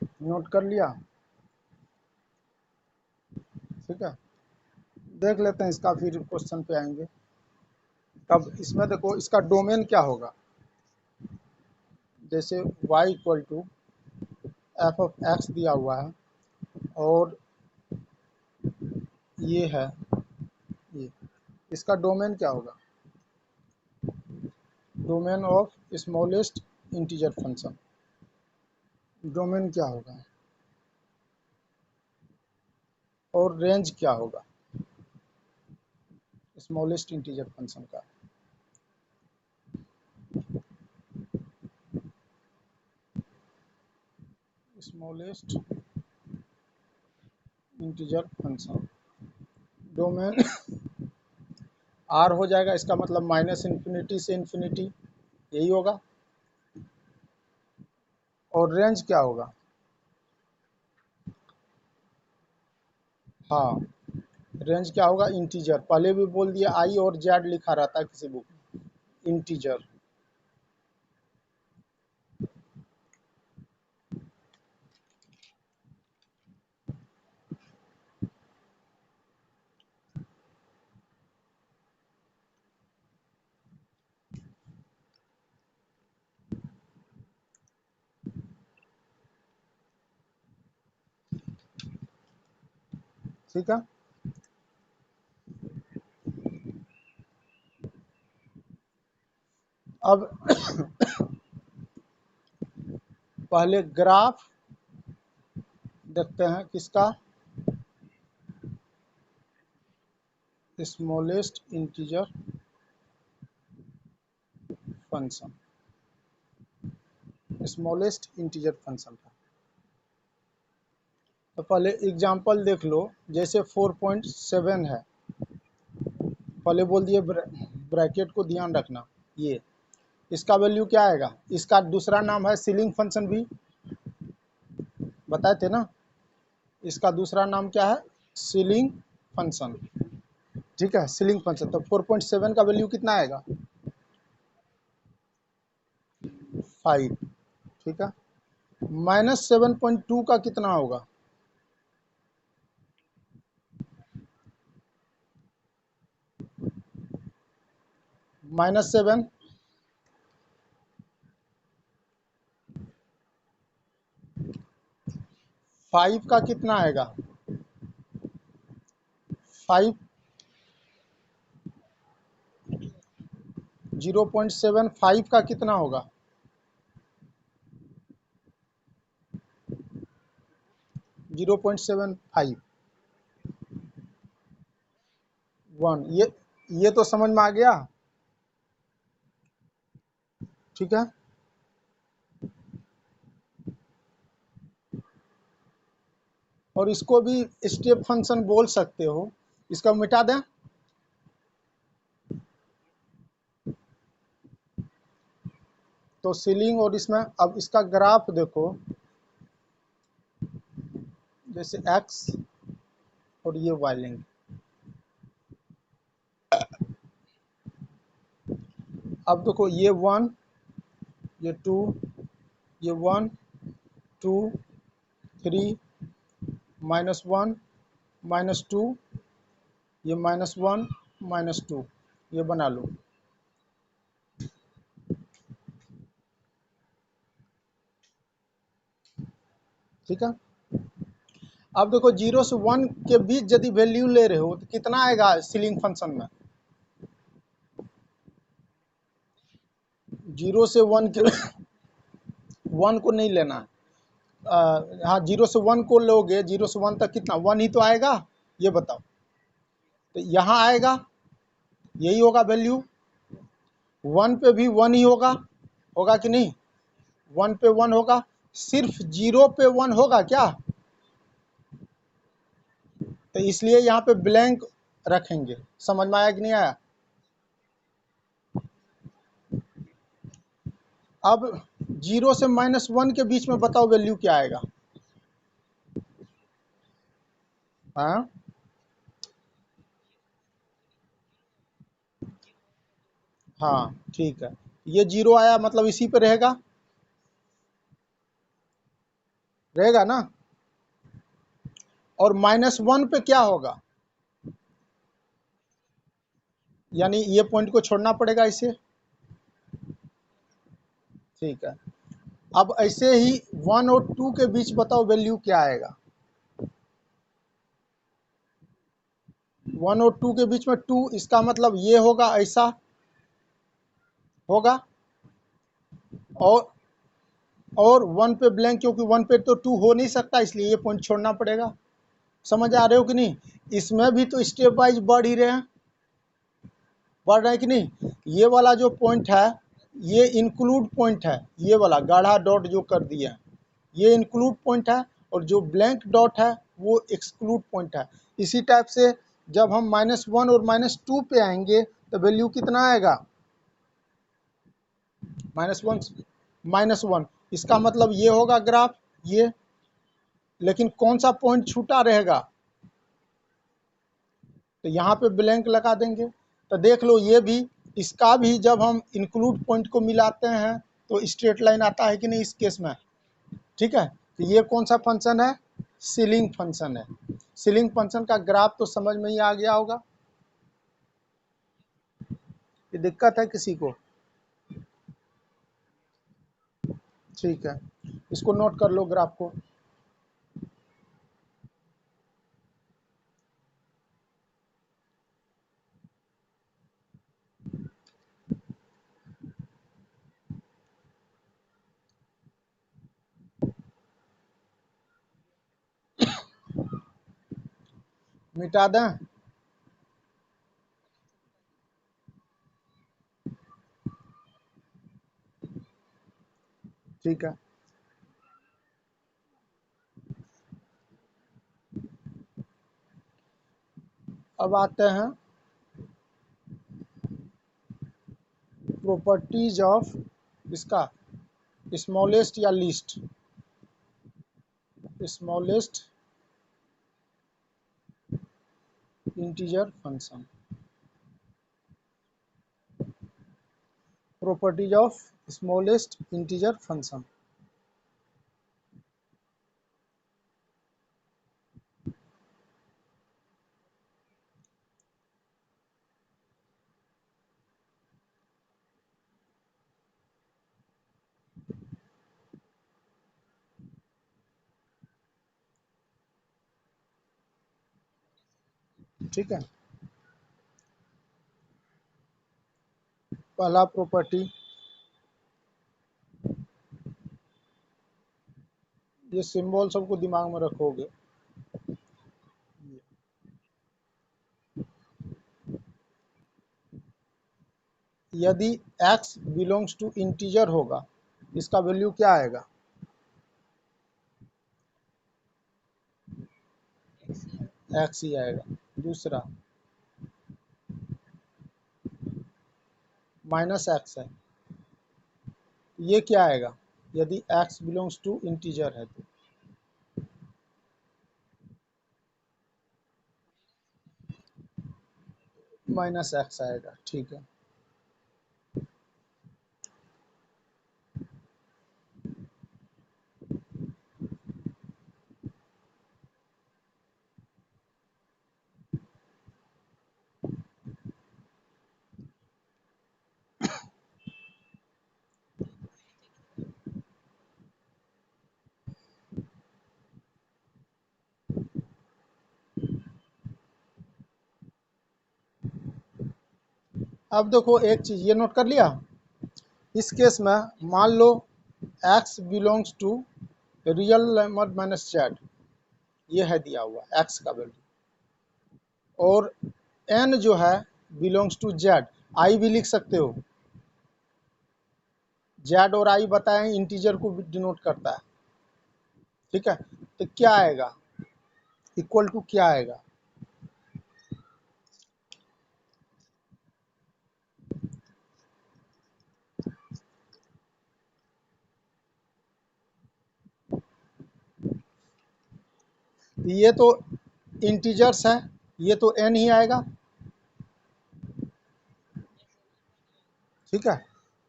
Note कर लिया? ठीक है, देख लेते हैं इसका, फिर क्वेश्चन पे आएंगे। तब इसमें देखो इसका डोमेन क्या होगा। जैसे y equal to f of x दिया हुआ है, और ये है ये, इसका डोमेन क्या होगा? Domain of smallest integer function, domain क्या होगा? और रेंज क्या होगा स्मॉलेस्ट इंटीजर फंक्शन का? Smallest integer function domain are हो जाएगा, इसका मतलब माइनस इन्फिनिटी से इन्फिनिटी, यही होगा। और रेंज क्या होगा? हाँ, रेंज क्या होगा? इंटीजर, पहले भी बोल दिया, आई और जेड लिखा रहता है किसी बुक में, इंटीजर। ठीक है, अब पहले ग्राफ देखते हैं किसका, smallest integer function, smallest integer function का। तो पहले एग्जांपल देख लो, जैसे 4.7 है, पहले बोल दिए ब्रैकेट को ध्यान रखना, ये इसका वैल्यू क्या आएगा? इसका दूसरा नाम है सीलिंग फंक्शन भी, बताए थे ना, इसका दूसरा नाम क्या है? Ceiling function. ठीक है, सीलिंग फंक्शन। तो 4.7 का वैल्यू कितना आएगा? 5। ठीक है, -7.2 का कितना होगा? -7, 5 का कितना आएगा? 5, 0.75 का कितना होगा? 0.75, 1। ये तो समझ में आ गया। ठीक है, और इसको भी स्टेप फंक्शन बोल सकते हो। इसका मिटा दें, तो सीलिंग, और इसमें अब इसका ग्राफ देखो, जैसे एक्स और ये वाई लेंगे। अब देखो ये 1, ये 2, ये 1, 2, 3, -1, -2, ये -1, -2, ये बना लो। ठीक है, अब देखो 0 से 1 के बीच यदि वैल्यू ले रहे हो तो कितना आएगा सीलिंग फंक्शन में? 0 से 1 के 1 को नहीं लेना है। हाँ, 0 से 1 को लोगे, 0 से 1 तक कितना? 1 ही तो आएगा, ये बताओ। तो यहाँ आएगा, यही होगा वैल्यू। 1 पे भी 1 ही होगा, होगा कि नहीं? 1 पे 1 होगा। सिर्फ 0 पे 1 होगा क्या? तो इसलिए यहाँ पे ब्लैंक रखेंगे। समझ में आया कि नहीं आया? अब 0 से -1 के बीच में बताओ वैल्यू क्या आएगा? हाँ, हाँ, ठीक है, ये 0 आया, मतलब इसी पे रहेगा, रहेगा ना। और -1 पे क्या होगा, यानी ये पॉइंट को छोड़ना पड़ेगा इसे। ठीक है, अब ऐसे ही 1 और 2 के बीच बताओ वैल्यू क्या आएगा। 1 और 2 के बीच में 2, इसका मतलब ये होगा, ऐसा होगा। और 1 पे ब्लैंक, क्योंकि 1 पे तो 2 हो नहीं सकता, इसलिए ये पॉइंट छोड़ना पड़ेगा। समझ आ रहे हो कि नहीं। इसमें भी तो स्टेप वाइज बढ़ ही रहे हैं, बढ़ रहे हैं कि नहीं। ये वाला जो पॉइंट है ये इंक्लूड पॉइंट है, ये वाला गाढ़ा डॉट जो कर दिया ये इंक्लूड पॉइंट है, और जो ब्लैंक डॉट है वो एक्सक्लूड पॉइंट है। इसी टाइप से जब हम -1 और -2 पे आएंगे तो वैल्यू कितना आएगा, -1, -1। इसका मतलब ये होगा ग्राफ ये, लेकिन कौन सा पॉइंट छूटा रहेगा, तो यहाँ पे ब्लैंक लगा देंगे। तो देख लो ये भी, इसका भी जब हम इंक्लूड पॉइंट को मिलाते हैं तो स्ट्रेट लाइन आता है कि नहीं इस केस में। ठीक है, तो ये कौन सा फंक्शन है, सीलिंग फंक्शन है। सीलिंग फंक्शन का ग्राफ तो समझ में ही आ गया होगा। ये दिक्कत है किसी को। ठीक है, इसको नोट कर लो ग्राफ को। मिटा दें। ठीक है, अब आते हैं प्रॉपर्टीज ऑफ इसका स्मॉलेस्ट या least, smallest integer function. Properties of smallest integer function. ठीक है, पहला प्रॉपर्टी, ये सिंबल सबको दिमाग में रखोगे। यदि x बिलोंग्स टू इंटीजर होगा, इसका वैल्यू क्या आएगा, x ही आएगा। दूसरा -x है, ये क्या आएगा, यदि x बिलोंग्स टू इंटीजर है तो -x आएगा। ठीक है, अब देखो एक चीज ये नोट कर लिया। इस केस में मान लो x belongs to real number -z, ये है दिया हुआ x का वैल्यू, और n जो है बिलोंग्स टू z, i भी लिख सकते हो। z और i बताएं इंटीजर को डिनोट करता है। ठीक है, तो क्या आएगा, इक्वल टू क्या आएगा, ये तो इंटीजर्स है, ये तो n ही आएगा। ठीक है,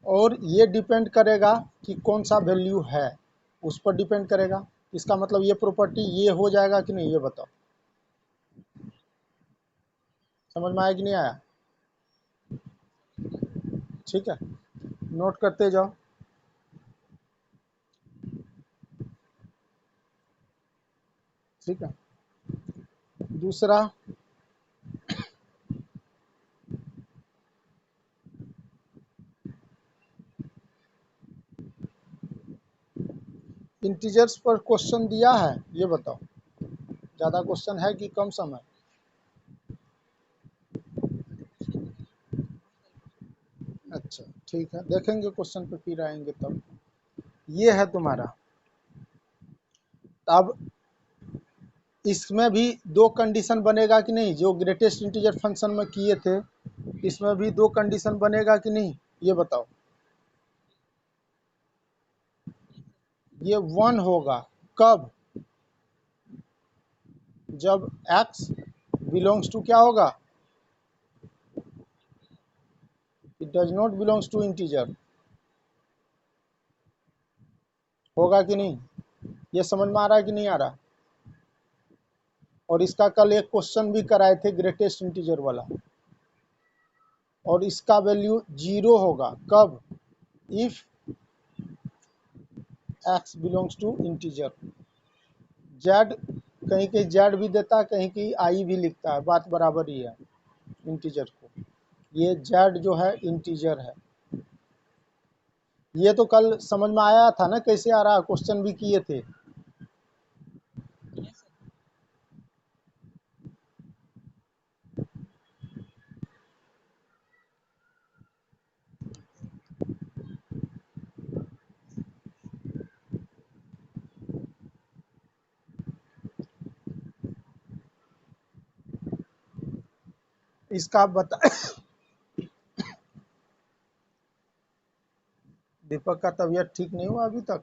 और ये डिपेंड करेगा कि कौन सा वैल्यू है, उस पर डिपेंड करेगा। इसका मतलब ये प्रॉपर्टी ये हो जाएगा कि नहीं, ये बताओ। समझ में आया कि नहीं आया? ठीक है, नोट करते जाओ। ठीक है, दूसरा, इंटीजर्स पर क्वेश्चन दिया है, ये बताओ। ज़्यादा क्वेश्चन है कि कम समय? अच्छा ठीक है, देखेंगे क्वेश्चन पे फिर आएंगे तब। ये है तुम्हारा। अब इसमें भी दो कंडीशन बनेगा कि नहीं, जो ग्रेटेस्ट इंटीजर फंक्शन में किए थे, इसमें भी दो कंडीशन बनेगा कि नहीं, ये बताओ। ये 1 होगा कब? जब x बिलोंग्स टू क्या होगा? It does not belongs to integer. होगा कि नहीं? ये समझ में आ रहा है कि नहीं आ रहा? और इसका कल एक क्वेश्चन भी कराए थे ग्रेटेस्ट इंटीजर वाला, और इसका वैल्यू 0 होगा कब? If x belongs to integer. z कहीं कहीं z भी देता है, कहीं कहीं i भी लिखता है, बात बराबर ही है इंटीजर को। ये z जो है इंटीजर है। ये तो कल समझ में आया था ना कैसे आ रहा, क्वेश्चन भी किए थे। इसका बता दीपक का तबीयत ठीक नहीं हुआ अभी तक,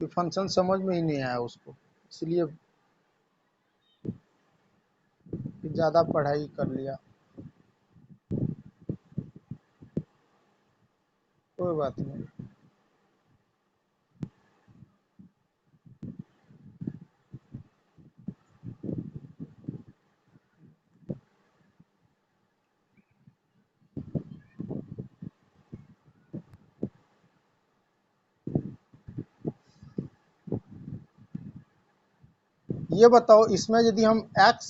कि फंक्शन समझ में ही नहीं आया उसको, इसलिए ज़्यादा पढ़ाई कर लिया। कोई बात नहीं। ये बताओ, इसमें यदि हम x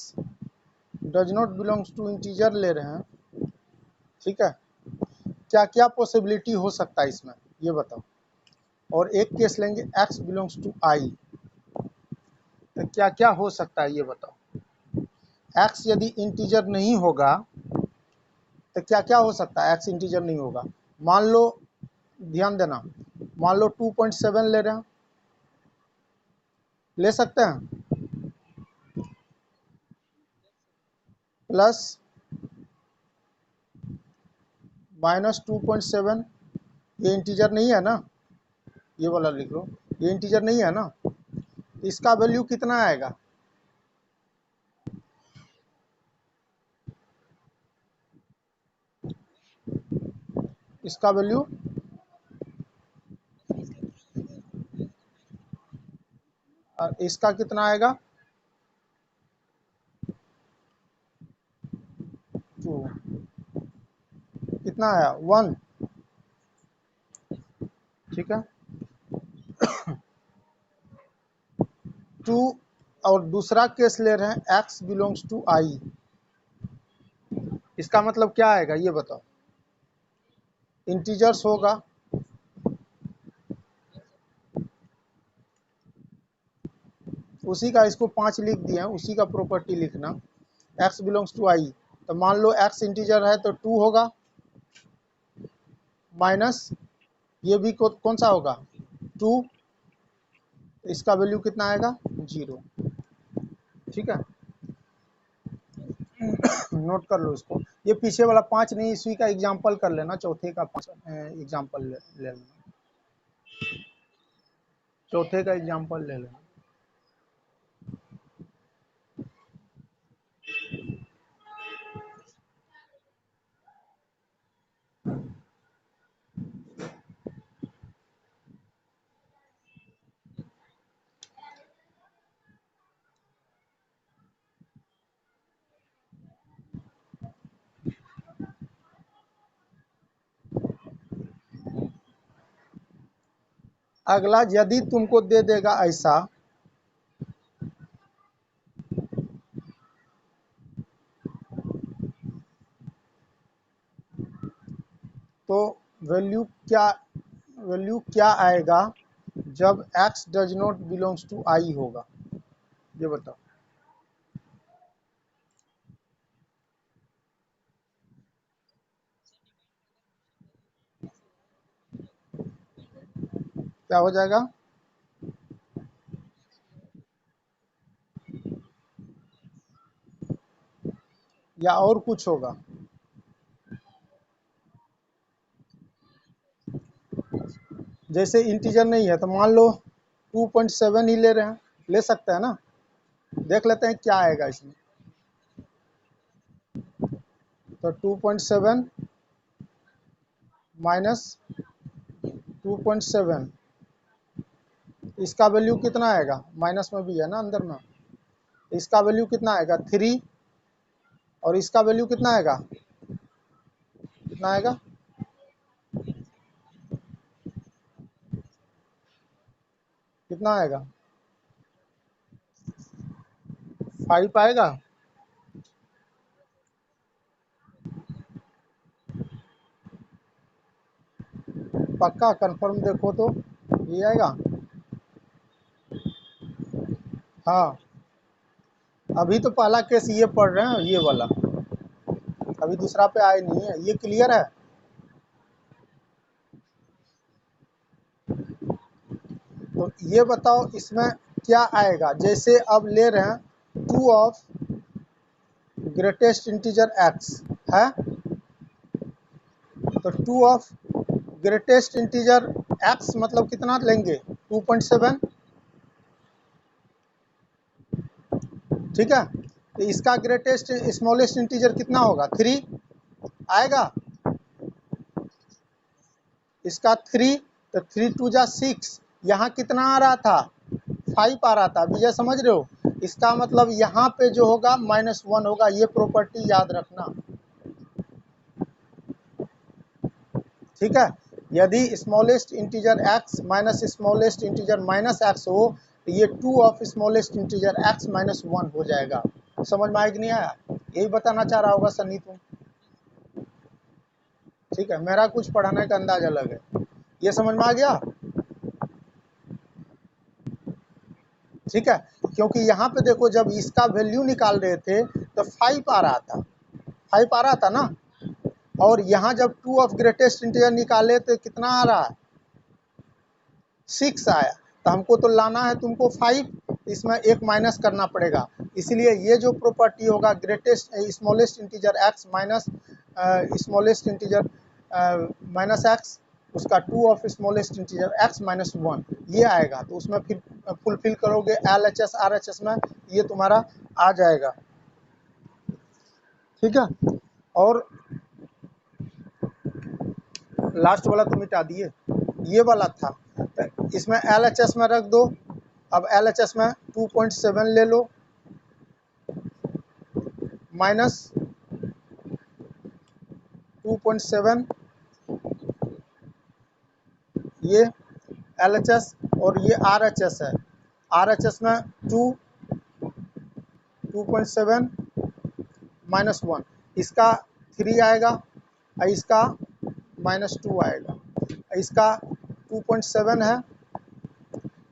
does not belongs to integer ले रहे हैं, ठीक है, क्या क्या पॉसिबिलिटी हो सकता है इसमें, ये बताओ। और एक केस लेंगे x बिलोंग्स टू i, तो क्या क्या हो सकता है ये बताओ। x यदि इंटीजर नहीं होगा तो क्या क्या हो सकता है, x इंटीजर नहीं होगा। मान लो, ध्यान देना, मान लो 2.7 ले रहे हैं, ले सकते हैं, प्लस -2.7, ये इंटीजर नहीं है ना, ये वाला लिख लो, ये इंटीजर नहीं है ना, इसका वैल्यू कितना आएगा? इसका वैल्यू इसका कितना आएगा? 2, कितना आया? 1। ठीक है, 2। और दूसरा केस ले रहे हैं x बिलोंग्स टू i, इसका मतलब क्या आएगा ये बताओ। इंटीजर्स होगा, उसी का इसको 5 लिख दिया, उसी का प्रॉपर्टी लिखना, x बिलोंग्स टू i। तो मान लो x इंटीजर है तो 2 होगा, माइनस ये भी कौन सा होगा? 2। इसका वैल्यू कितना आएगा? 0। ठीक है, नोट कर लो इसको। ये पीछे वाला 5 नहीं, इसी का एग्जाम्पल कर लेना, चौथे का 5 एग्जाम्पल ले लेना, चौथे का एग्जाम्पल ले लेना। अगला यदि तुमको दे देगा ऐसा, तो वैल्यू क्या आएगा जब x does not belongs to i होगा, ये बताओ। क्या हो जाएगा? या और कुछ होगा? जैसे इंटीजर नहीं है तो मान लो 2.7 ही ले रहे हैं, ले सकते हैं ना। देख लेते हैं क्या आएगा इसमें। तो 2.7 माइनस 2.7, इसका वैल्यू कितना आएगा? माइनस में भी है ना अंदर में। इसका वैल्यू कितना आएगा? 3। और इसका वैल्यू कितना आएगा? कितना आएगा? कितना आएगा? 5 आएगा। पक्का कंफर्म देखो तो ये आएगा। हाँ, अभी तो पहला केस ये पढ़ रहे हैं, ये वाला, अभी दूसरा पे आए नहीं है। ये क्लियर है? तो ये बताओ इसमें क्या आएगा। जैसे अब ले रहे हैं 2 ऑफ ग्रेटेस्ट इंटीजर x है, तो 2 ऑफ ग्रेटेस्ट इंटीजर x मतलब कितना लेंगे? 2.7। ठीक है, तो इसका ग्रेटेस्ट स्मॉलेस्ट इंटीजर कितना होगा? 3 आएगा। इसका 3, तो 3 2 जा 6। यहाँ कितना आ रहा था? 5 आ रहा था। विजय समझ रहे हो? इसका मतलब यहाँ पे जो होगा -1 होगा। ये प्रॉपर्टी याद रखना, ठीक है। यदि smallest integer x minus smallest integer -x हो, तो ये 2 ऑफ स्मॉलेस्ट इंटीजर x -1 हो जाएगा। समझ में आया कि नहीं आया? यही बताना चाह रहा होगा सनी तुम। ठीक है, मेरा कुछ पढ़ाने का अंदाज अलग है। ये समझ में आ गया? ठीक है, क्योंकि यहाँ पे देखो जब इसका वैल्यू निकाल रहे थे तो 5 आ रहा था, 5 आ रहा था ना। और यहाँ जब 2 ऑफ ग्रेटेस्ट इंटीजर निकाले तो कितना आ रहा है? 6 आया। तो हमको तो लाना है तुमको 5, इसमें एक माइनस करना पड़ेगा। इसलिए ये जो प्रॉपर्टी होगा greatest smallest integer x minus smallest integer minus x, उसका 2 ऑफ स्मॉलेस्ट इंटीजर x -1 ये आएगा। तो उसमें फिर फुलफिल करोगे LHS RHS में, ये तुम्हारा आ जाएगा। ठीक है, और लास्ट वाला तो मिटा दिए, ये वाला था। तो इसमें LHS में रख दो। अब LHS में 2.7 ले लो माइनस 2.7, ये LHS, और ये RHS है। RHS में 2.7 -1, इसका 3 आएगा और इसका -2 आएगा। इसका 2.7 है,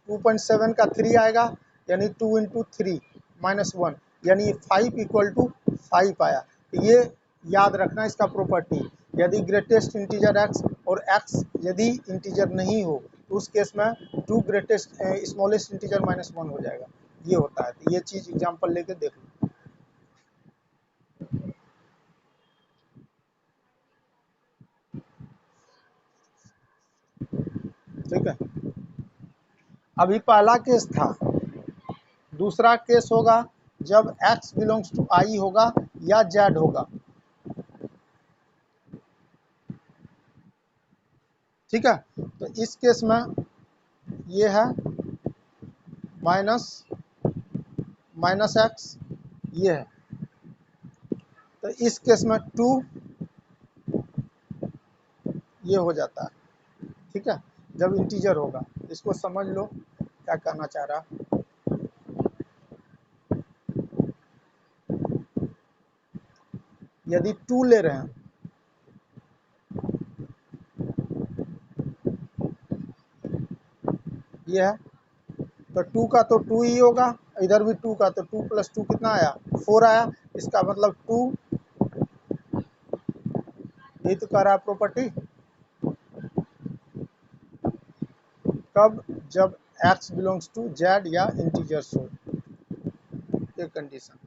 2.7 का 3 आएगा, यानी 2 × 3 -1, यानी 5 = 5 आया। तो ये याद रखना इसका प्रॉपर्टी। यदि ग्रेटेस्ट इंटीजर x और x यदि इंटीजर नहीं हो तो उस केस में 2 ग्रेटेस्ट स्मॉलेस्ट इंटीजर -1 हो जाएगा। ये होता है। तो ये चीज़ एग्जांपल लेके देख लो। ठीक है, अभी पहला केस था। दूसरा केस होगा जब x बिलोंग्स टू i होगा या z होगा। ठीक है, तो इस केस में ये है -x, ये है। तो इस केस में 2 ये हो जाता है। ठीक है, जब इंटीजर होगा। इसको समझ लो क्या कहना चाह रहा। यदि 2 ले रहे हैं, ये है, तो 2 का तो 2 ही होगा, इधर भी 2 का, तो 2 + 2 कितना आया, 4 आया। इसका मतलब 2, यही तो कह रहा है प्रॉपर्टी। कब, जब x बिलोंग्स टू z या इंटीजर्स हो, ये कंडीशन।